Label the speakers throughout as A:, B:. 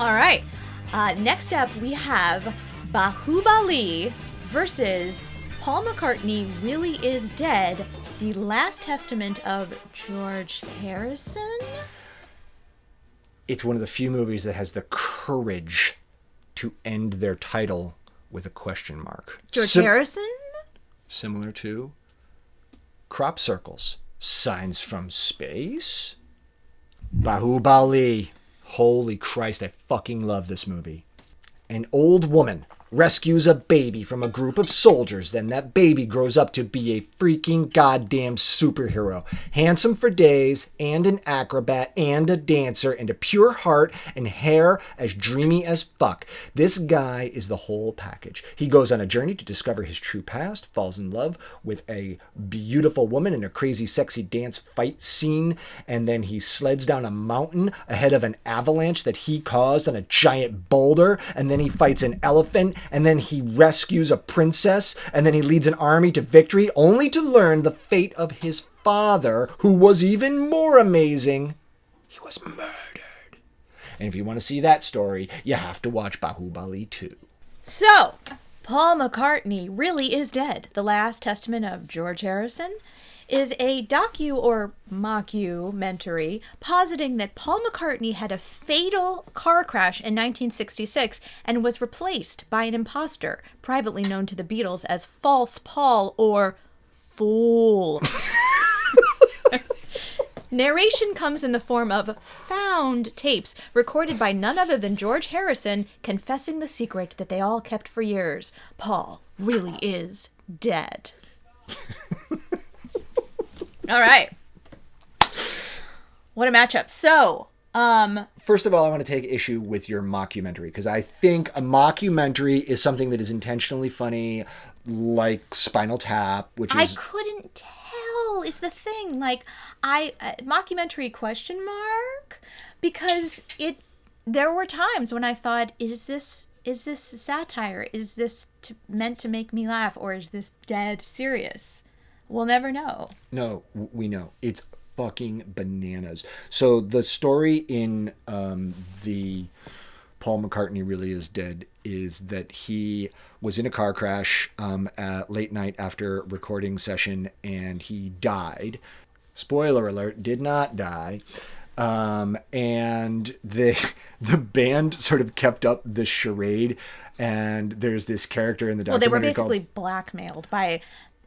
A: All right. Next up, we have Baahubali versus Paul McCartney Really Is Dead, the last testament of George Harrison.
B: It's one of the few movies that has the courage to end their title with a question mark.
A: George Harrison?
B: Similar to Crop Circles, Signs from Space, Baahubali. Holy Christ, I fucking love this movie. An old woman rescues a baby from a group of soldiers. Then that baby grows up to be a freaking goddamn superhero. Handsome for days, and an acrobat, and a dancer, and a pure heart, and hair as dreamy as fuck. This guy is the whole package. He goes on a journey to discover his true past, falls in love with a beautiful woman in a crazy sexy dance fight scene, and then he sleds down a mountain ahead of an avalanche that he caused on a giant boulder, and then he fights an elephant, and then he rescues a princess, and then he leads an army to victory, only to learn the fate of his father, who was even more amazing. He was murdered. And if you want to see that story, you have to watch Baahubali 2.
A: So, Paul McCartney Really Is Dead, the last testament of George Harrison, is a docu or mockumentary positing that Paul McCartney had a fatal car crash in 1966 and was replaced by an imposter, privately known to the Beatles as False Paul or Fool. Narration comes in the form of found tapes recorded by none other than George Harrison, confessing the secret that they all kept for years. Paul really is dead. All right. What a matchup. So,
B: first of all, I want to take issue with your mockumentary, because I think a mockumentary is something that is intentionally funny, like Spinal Tap, which is...
A: I couldn't tell is the thing. Like, mockumentary question mark? Because there were times when I thought, is this satire? Is this meant to make me laugh? Or is this dead serious? We'll never know.
B: No, we know. It's fucking bananas. So the story in the Paul McCartney Really Is Dead is that he was in a car crash at late night after a recording session, and he died. Spoiler alert, did not die. And the band sort of kept up the charade, and there's this character in the documentary.
A: Well, they were basically blackmailed by...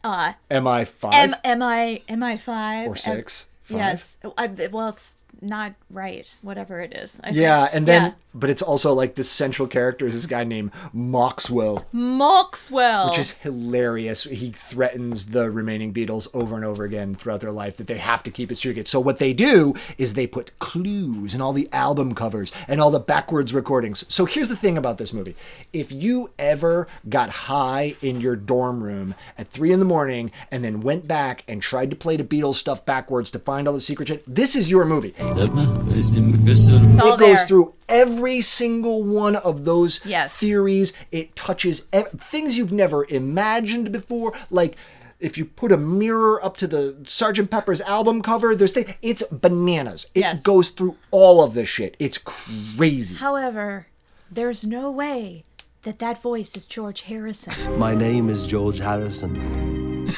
B: MI5?
A: MI5.
B: Or 6? 5?
A: Yes. Well, it's not right. Whatever it is. I
B: yeah,
A: think.
B: And then, but it's also like this central character is this guy named Maxwell.
A: Maxwell!
B: Which is hilarious. He threatens the remaining Beatles over and over again throughout their life that they have to keep it secret. So what they do is they put clues in all the album covers and all the backwards recordings. So here's the thing about this movie. If you ever got high in your dorm room at 3 a.m. and then went back and tried to play the Beatles stuff backwards to find all the secret shit, this is your movie. It goes through every single one of those theories. It touches things you've never imagined before. Like, if you put a mirror up to the Sgt. Pepper's album cover, it's bananas. It goes through all of this shit. It's crazy.
A: However, there's no way that voice is George Harrison.
C: My name is George Harrison.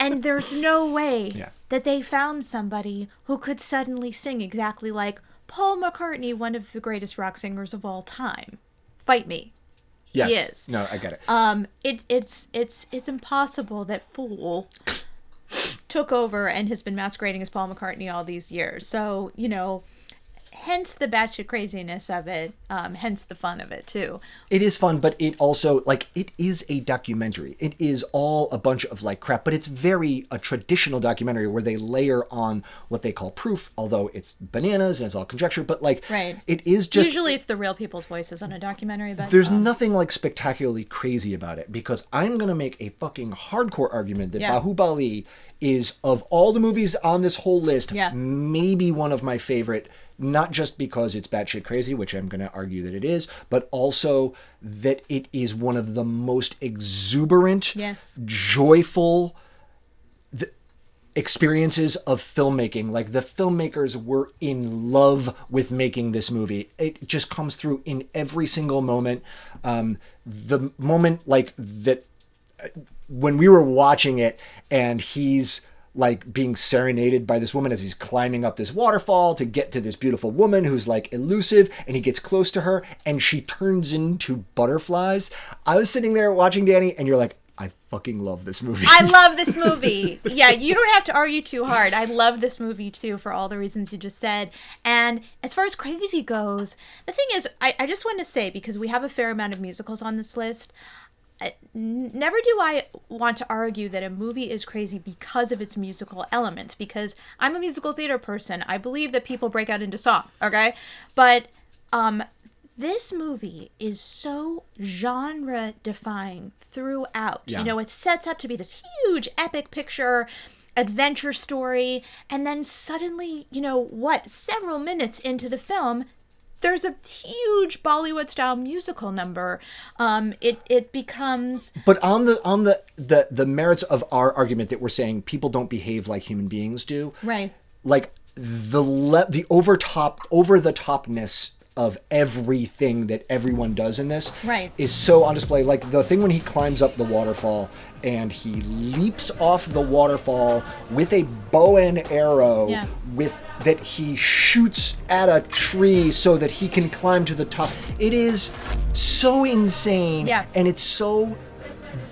A: And there's no way that they found somebody who could suddenly sing exactly like Paul McCartney, one of the greatest rock singers of all time. Fight me.
B: Yes.
A: He is.
B: No, I get it.
A: It's impossible that Fool took over and has been masquerading as Paul McCartney all these years. So, hence the batshit craziness of it, hence the fun of it too.
B: It is fun, but it also, it is a documentary. It is all a bunch of crap, but it's very a traditional documentary where they layer on what they call proof, although it's bananas and it's all conjecture, but
A: right.
B: It is just...
A: Usually it's the real people's voices on a documentary, but...
B: There's nothing spectacularly crazy about it, because I'm going to make a fucking hardcore argument that Baahubali is, of all the movies on this whole list, maybe one of my favorite. Not just because it's batshit crazy, which I'm going to argue that it is, but also that it is one of the most exuberant, joyful. experiences of filmmaking. Like, the filmmakers were in love with making this movie. It just comes through in every single moment. The moment like that when we were watching it and he's like being serenaded by this woman as he's climbing up this waterfall to get to this beautiful woman who's like elusive, and he gets close to her and she turns into butterflies. I was sitting there watching Dani, and you're like, I fucking love this movie.
A: I love this movie. Yeah, you don't have to argue too hard. I love this movie too for all the reasons you just said. And as far as crazy goes, the thing is, I just want to say, because we have a fair amount of musicals on this list, never do I want to argue that a movie is crazy because of its musical elements, because I'm a musical theater person. I believe that people break out into song, okay? But this movie is so genre-defying throughout.
B: Yeah.
A: You know, it sets up to be this huge epic picture, adventure story, and then suddenly, you know, several minutes into the film, there's a huge Bollywood-style musical number. It becomes...
B: But on the merits of our argument that we're saying people don't behave like human beings do,
A: Right.
B: like the over the topness of everything that everyone does in this
A: Right.
B: is so on display. Like the thing when he climbs up the waterfall and he leaps off the waterfall with a bow and arrow,
A: Yeah.
B: with that he shoots at a tree so that he can climb to the top. It is so insane.
A: Yeah.
B: And it's so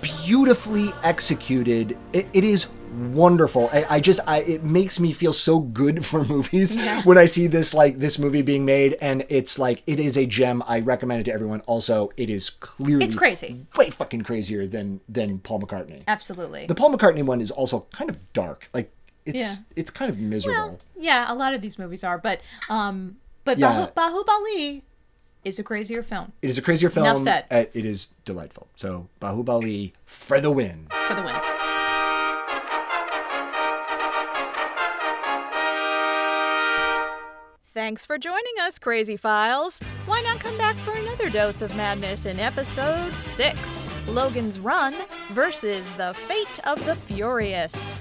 B: beautifully executed. It is wonderful. It makes me feel so good for movies when I see this movie being made, and it's like, it is a gem. I recommend it to everyone. Also, it is clearly
A: It's crazy.
B: way fucking crazier than Paul McCartney.
A: Absolutely.
B: The Paul McCartney one is also kind of dark. Like it's kind of miserable.
A: Well, yeah, a lot of these movies are, but
B: Yeah.
A: Baahubali is a crazier film.
B: It is a crazier film.
A: Enough said.
B: It is delightful. So Baahubali for the win.
A: For the win. Thanks for joining us, Crazy Files. Why not come back for another dose of madness in episode 6, Logan's Run versus the Fate of the Furious.